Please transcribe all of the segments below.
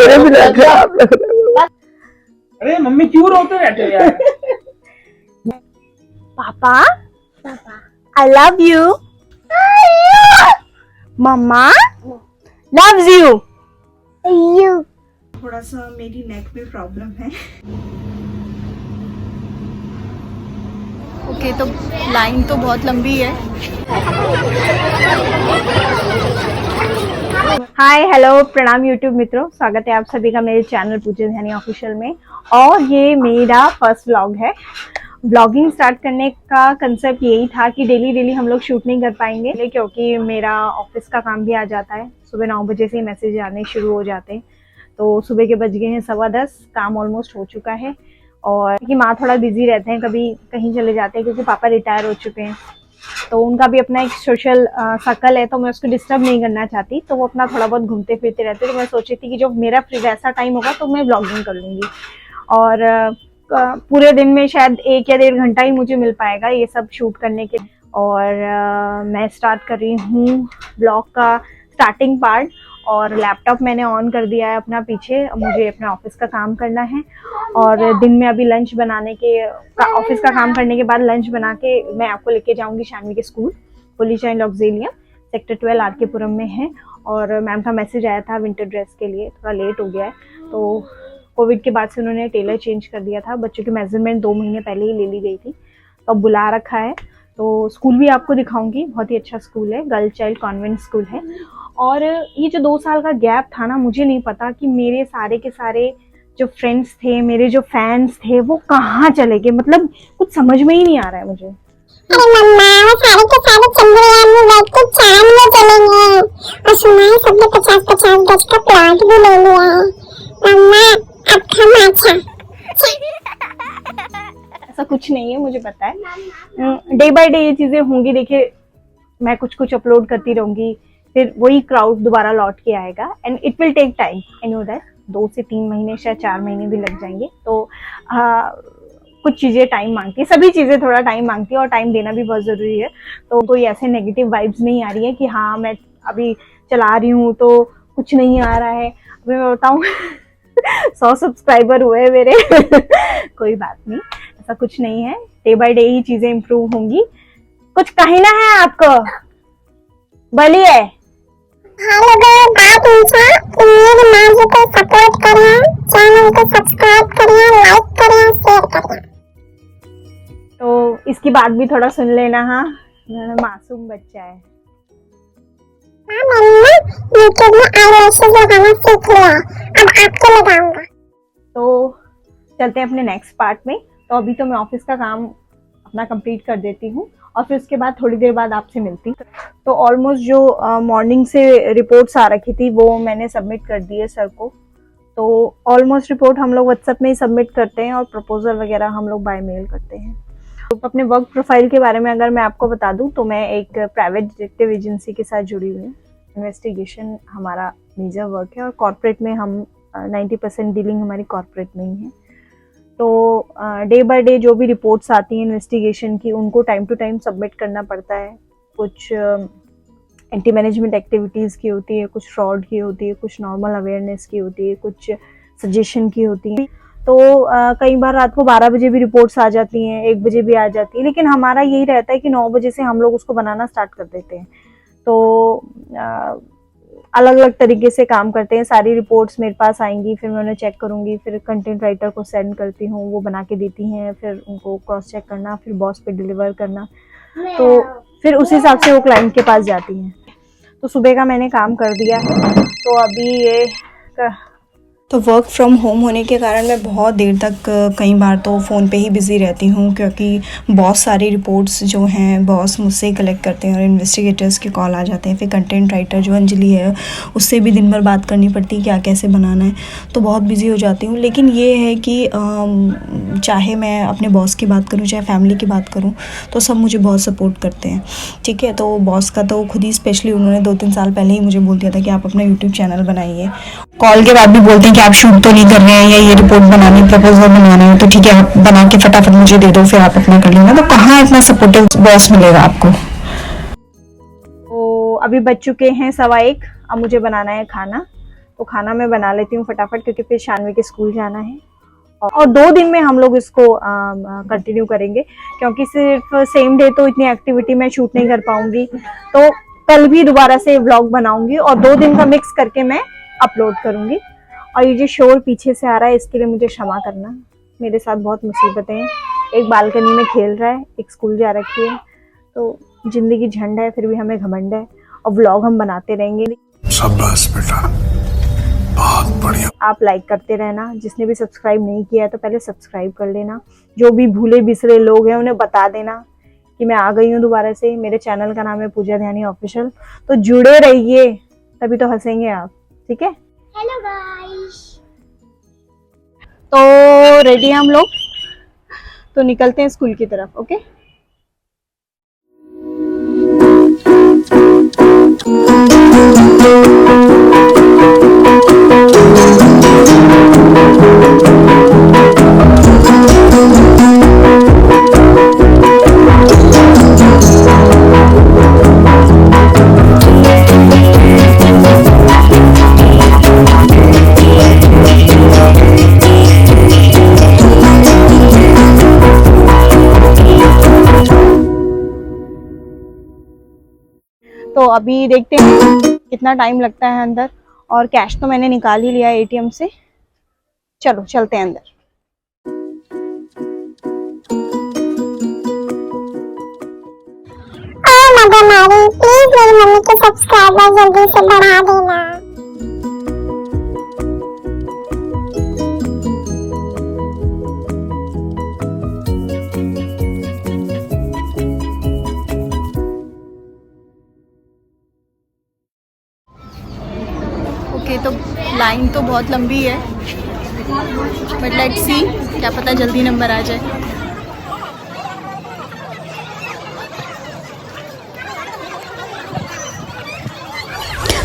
मुझे भी लग रहा आप लग रहा। अरे मम्मी क्यों रोते रहते हो यार? पापा आई लव यू। मम्मा लव्स यू। थोड़ा सा मेरी नेक में प्रॉब्लम है। ओके, तो लाइन तो बहुत लंबी है। हाय हेलो प्रणाम यूट्यूब मित्रों, स्वागत है आप सभी का मेरे चैनल पूजा ध्यानी ऑफिशियल में। और ये मेरा फर्स्ट व्लॉग है। ब्लॉगिंग स्टार्ट करने का कंसेप्ट यही था कि डेली हम लोग शूट नहीं कर पाएंगे क्योंकि मेरा ऑफिस का काम भी आ जाता है। सुबह 9 बजे से ही मैसेज आने शुरू हो जाते हैं, तो सुबह के बज गए हैं 10:15, काम ऑलमोस्ट हो चुका है। और कि माँ थोड़ा बिजी रहते हैं, कभी कहीं चले जाते हैं क्योंकि पापा रिटायर हो चुके हैं, तो उनका भी अपना एक सोशल सर्कल है, तो मैं उसको डिस्टर्ब नहीं करना चाहती। तो वो अपना थोड़ा बहुत घूमते फिरते रहते, तो मैं सोची थी कि जो मेरा फ्री वैसा टाइम होगा तो मैं ब्लॉगिंग कर लूँगी। और पूरे दिन में शायद 1 या 1.5 घंटा ही मुझे मिल पाएगा ये सब शूट करने के। और मैं स्टार्ट कर रही हूँ ब्लॉग का स्टार्टिंग पार्ट। और लैपटॉप मैंने ऑन कर दिया है अपना पीछे, मुझे अपना ऑफिस का काम करना है। और दिन में अभी लंच बनाने के ऑफिस का काम करने के बाद लंच बना के मैं आपको लेके जाऊंगी शानवी के school, Holy Child Auxilium, sector 12 R K. Puram में है। और मैम का मैसेज आया था विंटर ड्रेस के लिए, थोड़ा लेट हो गया है, तो कोविड के बाद से उन्होंने टेलर चेंज कर दिया था। बच्चों की मेजरमेंट 2 महीने पहले ही ले ली गई थी, तो अब बुला रखा है। तो स्कूल भी आपको दिखाऊंगी, बहुत ही अच्छा स्कूल है, गर्ल चाइल्ड कॉन्वेंट स्कूल है। और ये जो 2 साल का गैप था ना, मुझे नहीं पता कि मेरे सारे के सारे जो फ्रेंड्स थे, मेरे जो फैंस थे, वो कहाँ चले गए। मतलब कुछ समझ में ही नहीं आ रहा है मुझे। अरे मम्मा, वो सारे के सारे चंद्रयान में बैठ के चांद में चलेंगे और सुना है सबने 50-50 गज का प्लॉट भी ले लिया है। मम्मा अब हम अच्छा। ऐसा कुछ नहीं है, मुझे पता है। डे बाय डे ये चीजें होंगी। देखिए, मैं कुछ अपलोड करती रहूंगी, फिर वही क्राउड दोबारा लौट के आएगा, and it will take time. I know that 2 से 3 महीने, शायद 4 महीने भी लग जाएंगे। तो कुछ चीज़ें टाइम मांगती है, सभी चीज़ें थोड़ा टाइम मांगती है, और टाइम देना भी बहुत ज़रूरी है। तो कोई ऐसे नेगेटिव वाइब्स नहीं आ रही है कि हाँ मैं अभी चला रही हूँ तो कुछ नहीं आ रहा है। अभी मैं बताऊँ 100 सब्सक्राइबर हुए मेरे कोई बात नहीं, ऐसा कुछ नहीं है। डे बाय डे ही चीज़ें इम्प्रूव होंगी। कुछ कहना है आपको? बोलिए। हेलो बात पूछा कि मेरी माँ जी को सपोर्ट करें, चैनल को सब्सक्राइब करें, लाइक करें, शेयर करें। तो इसकी बात भी थोड़ा सुन लेना। हाँ, मासूम बच्चा है। हाँ, मैंने यूट्यूब में आईलैशेस लगाना सीख लिया, अब आपको लगाऊंगा। तो चलते हैं अपने नेक्स्ट पार्ट में। तो अभी तो मैं ऑफिस का काम अपना कंप्लीट कर देती हूँ, और फिर उसके बाद थोड़ी देर बाद आपसे मिलती हूँ। तो ऑलमोस्ट जो मॉर्निंग से रिपोर्ट्स आ रखी थी वो मैंने सबमिट कर दी है सर को। तो ऑलमोस्ट रिपोर्ट हम लोग व्हाट्सएप में ही सबमिट करते हैं, और प्रपोजल वगैरह हम लोग बाय मेल करते हैं। तो अपने वर्क प्रोफाइल के बारे में अगर मैं आपको बता दूं, तो मैं एक प्राइवेट डिटेक्टिव एजेंसी के साथ जुड़ी हुई हूँ। इन्वेस्टिगेशन हमारा मेजर वर्क है, और कॉर्पोरेट में हम 90% डीलिंग हमारी कॉर्पोरेट में ही है। तो डे बाय डे जो भी रिपोर्ट्स आती हैं इन्वेस्टिगेशन की, उनको टाइम टू टाइम सबमिट करना पड़ता है। कुछ एंटी मैनेजमेंट एक्टिविटीज़ की होती है, कुछ फ्रॉड की होती है, कुछ नॉर्मल अवेयरनेस की होती है, कुछ सजेशन की होती है। तो कई बार रात को 12 बजे भी रिपोर्ट्स आ जाती हैं, 1 बजे भी आ जाती है, लेकिन हमारा यही रहता है कि 9 बजे से हम लोग उसको बनाना स्टार्ट कर देते हैं। तो अलग अलग तरीके से काम करते हैं। सारी रिपोर्ट्स मेरे पास आएंगी, फिर मैं उन्हें चेक करूंगी, फिर कंटेंट राइटर को सेंड करती हूँ, वो बना के देती हैं, फिर उनको क्रॉस चेक करना, फिर बॉस पे डिलीवर करना। तो फिर उस हिसाब से वो क्लाइंट के पास जाती हैं। तो सुबह का मैंने काम कर दिया है, तो अभी ये तो वर्क फ्रॉम होम होने के कारण मैं बहुत देर तक कई बार तो फ़ोन पे ही बिज़ी रहती हूँ, क्योंकि बहुत सारी रिपोर्ट्स जो हैं बॉस मुझसे ही कलेक्ट करते हैं, और इन्वेस्टिगेटर्स के कॉल आ जाते हैं। फिर कंटेंट राइटर जो अंजलि है, उससे भी दिन भर बात करनी पड़ती है क्या कैसे बनाना है, तो बहुत बिज़ी हो जाती हूँ। लेकिन ये है कि चाहे मैं अपने बॉस की बात करूँ, चाहे फैमिली की बात करूँ, तो सब मुझे बहुत सपोर्ट करते हैं। ठीक है, तो बॉस का तो खुद ही स्पेशली उन्होंने 2-3 साल पहले ही मुझे बोल दिया था कि आप अपना यूट्यूब चैनल बनाइए। कॉल के बाद भी बोलते हैं कि आप शूट तो नहीं कर रहे हैं, या ये रिपोर्ट बनानी, प्रपोजल बनाना है, तो ठीक है आप बना के फटाफट मुझे दे दो, फिर आप अपना कर लेना। तो कहाँ इतना सपोर्टिव बॉस मिलेगा आपको। तो अभी बज चुके हैं 1:15, अब मुझे बनाना है खाना। तो खाना मैं बना लेती हूँ फटाफट, क्योंकि फिर शानवी के स्कूल जाना है। और 2 दिन में हम लोग इसको कंटिन्यू करेंगे, क्योंकि सिर्फ सेम डे तो इतनी एक्टिविटी मैं शूट नहीं कर पाऊंगी। तो कल भी दोबारा से व्लॉग बनाऊंगी और 2 दिन का मिक्स करके मैं अपलोड करूंगी। और ये जो शोर पीछे से आ रहा है इसके लिए मुझे क्षमा करना, मेरे साथ बहुत मुसीबतें हैं। एक बालकनी में खेल रहा है, एक स्कूल जा रखी है, तो जिंदगी झंड है, फिर भी हमें घमंड है और व्लॉग हम बनाते रहेंगे। शाबाश बेटा, बहुत बढ़िया। आप लाइक करते रहना, जिसने भी सब्सक्राइब नहीं किया है तो पहले सब्सक्राइब कर लेना। जो भी भूले बिसरे लोग हैं उन्हें बता देना कि मैं आ गई हूँ दोबारा से। मेरे चैनल का नाम है पूजा ध्यानी ऑफिशियल, तो जुड़े रहिए, तभी तो हंसेंगे आप, ठीक है। हेलो गाइस, तो रेडी हम लोग, तो निकलते हैं स्कूल की तरफ। ओके, तो अभी देखते हैं कितना टाइम लगता है अंदर। और कैश तो मैंने निकाल ही लिया एटीएम से। चलो चलते हैं अंदर। मदर मैरी, प्लीज मेरी मम्मी के सब्सक्राइबर जल्दी से बढ़ा देना। ओके, तो लाइन तो बहुत लंबी है, बट लेट्स सी, क्या पता जल्दी नंबर आ जाए।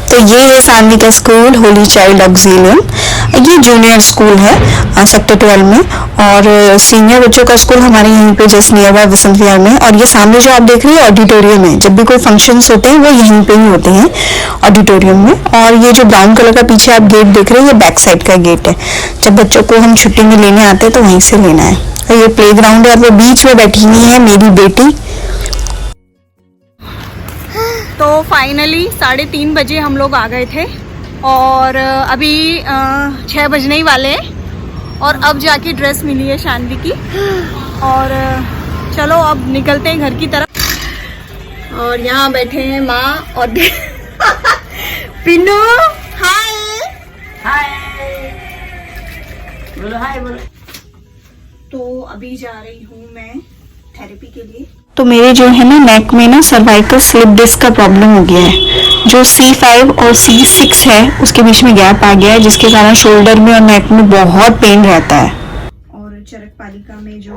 तो ये है सानवी का स्कूल, होली चाइल्ड ऑक्सिलियम। ये जूनियर स्कूल है सेक्टर 12 में, और सीनियर बच्चों का स्कूल हमारे यहीं पे just near by Vasant Vihar में। और ये सामने जो आप देख रहे हैं ऑडिटोरियम है, जब भी कोई फंक्शंस होते हैं वो यहीं पे ही होते हैं ऑडिटोरियम में। और ये जो ब्राउन कलर का पीछे आप गेट देख रहे हैं, ये बैक साइड का गेट है। जब बच्चों को हम छुट्टी में लेने आते हैं तो वहीं से लेना है। और ये प्ले ग्राउंड है, और वो बीच में बैठी हुई है मेरी बेटी। तो फाइनली 3:30 बजे हम लोग आ गए थे, और अभी 6 बजने ही वाले हैं। और अब जाके ड्रेस मिली है शानवी की। और चलो अब निकलते हैं घर की तरफ। और यहाँ बैठे हैं माँ और पिन्नू। हाय हाय बोलो, हाय बोलो। तो अभी जा रही हूँ मैं थेरेपी के लिए। तो मेरे जो है ना नेक में ना सर्वाइकल स्लिप डिस्क का प्रॉब्लम हो गया है। जो C5 और C6 है उसके बीच में गैप आ गया है, जिसके कारण शोल्डर में और नेक में बहुत पेन रहता है। और चरक पालिका में जो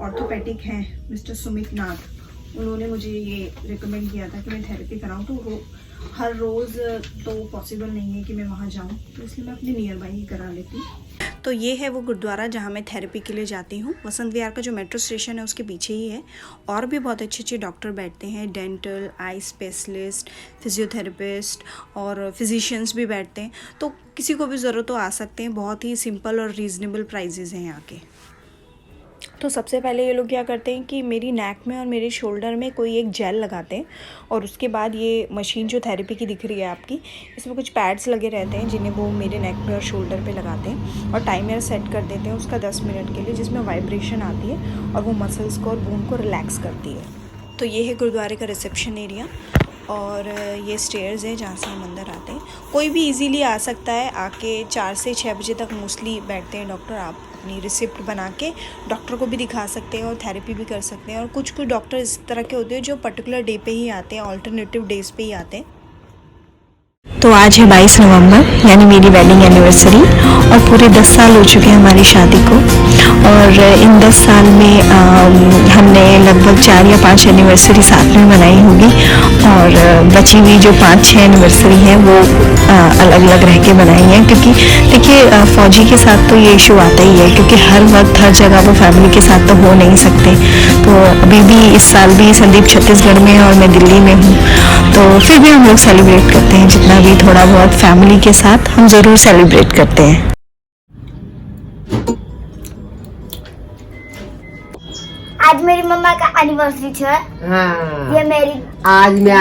ऑर्थोपेडिक हैं मिस्टर सुमित नाथ, उन्होंने मुझे ये रिकमेंड किया था कि मैं थेरेपी कराऊं। तो हर रोज़ तो पॉसिबल नहीं है कि मैं वहाँ जाऊँ, तो इसलिए मैं अपने नियर बाई ही करा लेती हूँ। तो ये है वो गुरुद्वारा जहाँ मैं थेरेपी के लिए जाती हूँ। वसंत विहार का जो मेट्रो स्टेशन है उसके पीछे ही है। और भी बहुत अच्छे अच्छे डॉक्टर बैठते हैं, डेंटल, आई स्पेशलिस्ट, फिजियोथेरेपिस्ट और फिजिशियंस भी बैठते हैं। तो किसी को भी ज़रूरत हो आ सकते हैं। बहुत ही सिंपल और रीज़नेबल प्राइजेज़ हैं यहाँ के। तो सबसे पहले ये लोग क्या करते हैं कि मेरी नेक में और मेरे शोल्डर में कोई एक जेल लगाते हैं, और उसके बाद ये मशीन जो थेरेपी की दिख रही है आपकी, इसमें कुछ पैड्स लगे रहते हैं जिन्हें वो मेरे नेक पे और शोल्डर पे लगाते हैं, और टाइमर सेट कर देते हैं उसका 10 मिनट के लिए, जिसमें वाइब्रेशन आती है और वो मसल्स को और बोन को रिलैक्स करती है। तो ये है गुरुद्वारे का रिसेप्शन एरिया, और ये स्टेयर्स है जहाँ से हम अंदर आते हैं। कोई भी इजीली आ सकता है, आके 4 से 6 बजे तक मोस्टली बैठते हैं डॉक्टर। आप अपनी रिसिप्ट बना के डॉक्टर को भी दिखा सकते हैं और थेरेपी भी कर सकते हैं। और कुछ डॉक्टर इस तरह के होते हैं जो पर्टिकुलर डे पे ही आते हैं, अल्टरनेटिव डेज पे ही आते हैं। तो आज है 22 नवंबर, यानी मेरी वेडिंग एनिवर्सरी, और पूरे 10 साल हो चुके हैं हमारी शादी को। और इन 10 साल में हमने लगभग 4 या 5 एनिवर्सरी साथ में मनाई होगी, और बची हुई जो 5-6 एनिवर्सरी हैं वो अलग अलग रह के बनाई हैं। क्योंकि देखिए फ़ौजी के साथ तो ये इशू आता ही है, क्योंकि हर वक्त हर जगह वो फैमिली के साथ तो हो नहीं सकते। तो अभी भी इस साल भी संदीप छत्तीसगढ़ में है और मैं दिल्ली में हूँ, तो फिर भी हम लोग सेलिब्रेट करते हैं जितना अपना भी थोड़ा बहुत फैमिली के साथ हम ज़रूर सेलिब्रेट करते हैं। आज मेरी मम्मा का एनिवर्सरी है। हाँ, ये मेरी आज मैं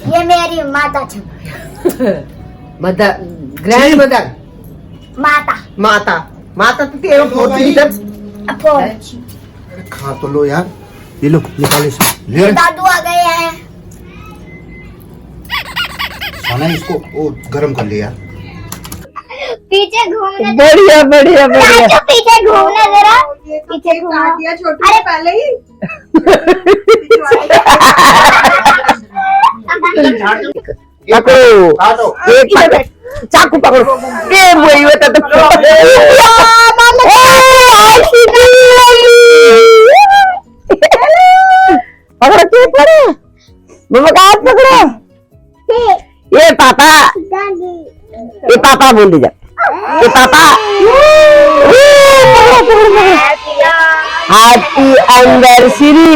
ये मेरी माता है। मदर, ग्रैंड मदर, माता माता, माता तो तेरा फोटो इधर। खा तो लो यार, ये लो निकालो इसको, ले दादू आ गए हैं। खाना इसको वो गरम कर लिया। पीछे घूमने बढ़िया बढ़िया बढ़िया। दादू पीछे घूमने जरा, पीछे घूमना। अरे पहले ही पकड़ो, एक चाकू पकड़ो, ये वही होता तो पकड़ो, के पकड़ो, मम्मा का हाथ पकड़ो। ये पापा, ये पापा बोल दीजिए, ये पापा। Happy anniversary,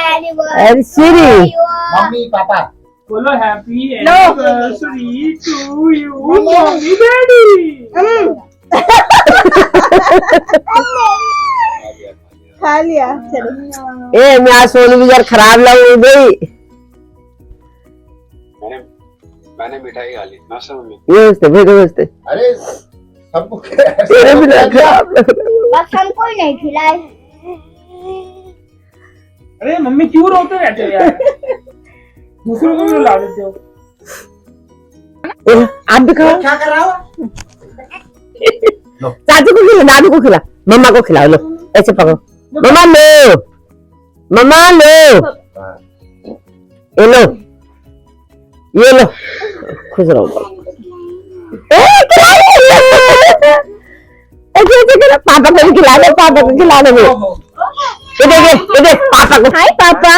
anniversary. मम्मी पापा बोलो happy anniversary to you mummy daddy. खा लिया, चलो। ए मैं आज सोनू भी जरा खराब लग गई। मैंने मिठाई खा ली ना सर मम्मी। नमस्ते भाई, नमस्ते। अरे सबको तेरे भी लग खराब लग रहा है। बस हमको ही नहीं खिलाए। अरे मम्मी क्यों रोते रहते हो यार? दूसरों को भी रुला देते हो। आप भी खाओ। क्या कर रहा हो? चाचू को खिला, दादू को खिला, मम्मा को खिलाओ। लो ऐसे पकड़ो, मम्मा लो, मम्मा लो, ये लो, ये लो, खुश रहो। पापा को भी खिला दो, पापा को खिला दो। ये पापा को। हाय पापा,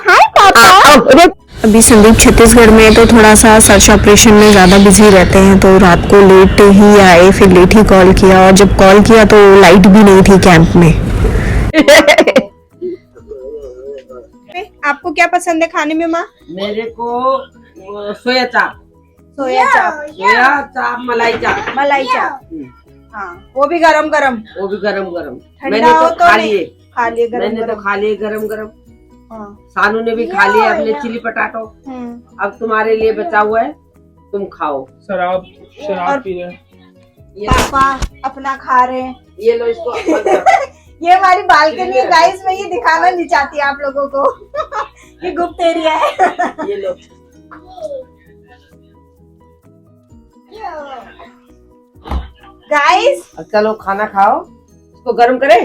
हाय पापा। अभी संदीप छत्तीसगढ़ में तो थोड़ा सा सर्च ऑपरेशन में ज़्यादा बिजी रहते हैं, तो रात को लेट ही आए, फिर लेट ही कॉल किया, और जब कॉल किया तो लाइट भी नहीं थी कैंप में। आपको क्या पसंद है खाने में माँ? मेरे को सोया चाप, सोया चाप, सोया चाप, मलाई चाप, मलाई चाप। हाँ, वो भी गरम गरम। वो भी गरम गरम। ठंडा मैंने हो तो तो खा नहीं। लिए, खा लिए गरम मैंने तो गरम। खा लिए गरम गरम। हाँ। सानू ने भी खा लिया अपने चिली पटाटो। अब तुम्हारे लिए बचा हुआ है, तुम खाओ। शराब शराब पी रहे हैं। पापा अपना खा रहे हैं। ये लो इसको। ये हमारी बालकनी है गाइस, मैं ये दिखाना नहीं चाहती आप लोगों को। ये गुप्त एरिया है। ये लो। गाइस अब चलो खाना खाओ, इसको गर्म करे।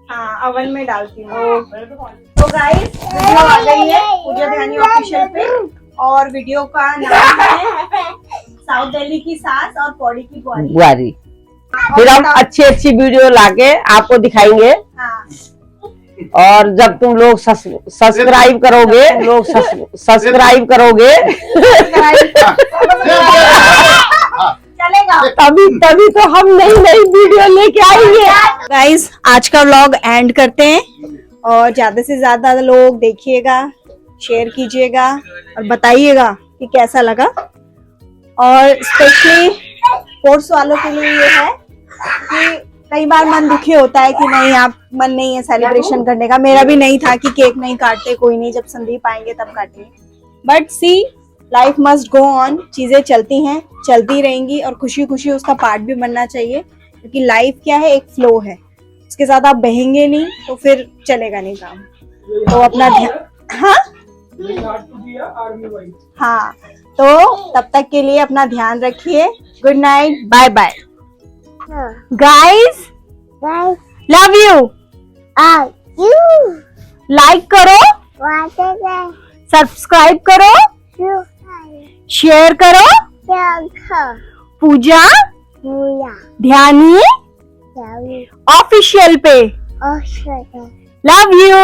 हाँ, ओवन में डालती हूँ। तो गाइस वीडियो आ गई है पूजा ध्यानी ऑफिशियल पे, और वीडियो का नाम है साउथ दिल्ली की सास और पौड़ी की बुआरी। बुआरी। फिर हम अच्छी अच्छी वीडियो लाके आपको दिखाएंगे। हाँ। और जब तुम लोग सब्सक्राइब करोगे, लोग सब्सक्राइब करोगे चलेगा, तभी तो हम नई नई वीडियो लेके आएंगे। गाइस आज का व्लॉग एंड करते हैं, और ज्यादा से ज्यादा लोग देखिएगा, शेयर कीजिएगा और बताइएगा कि कैसा लगा। और स्पेशली स्पोर्ट्स वालों के लिए ये है कि कई बार मन दुखी होता है कि नहीं, आप मन नहीं है सेलिब्रेशन करने का। मेरा भी नहीं था कि केक नहीं काटते, कोई नहीं, जब संदीप आएंगे तब काटेंगे। But see, life must go on, चीजें चलती हैं, चलती रहेंगी, और खुशी खुशी उसका पार्ट भी बनना चाहिए, क्योंकि लाइफ क्या है, एक फ्लो है, उसके साथ आप बहेंगे नहीं तो फिर चलेगा नहीं काम। तो अपना ध्यान, हाँ, तो तब तक के लिए अपना ध्यान रखिए। Good night, bye bye guys, love you. Like करो, सब्सक्राइब करो, शेयर करो। पूजा ध्यानी ऑफिशियल पे। Love you.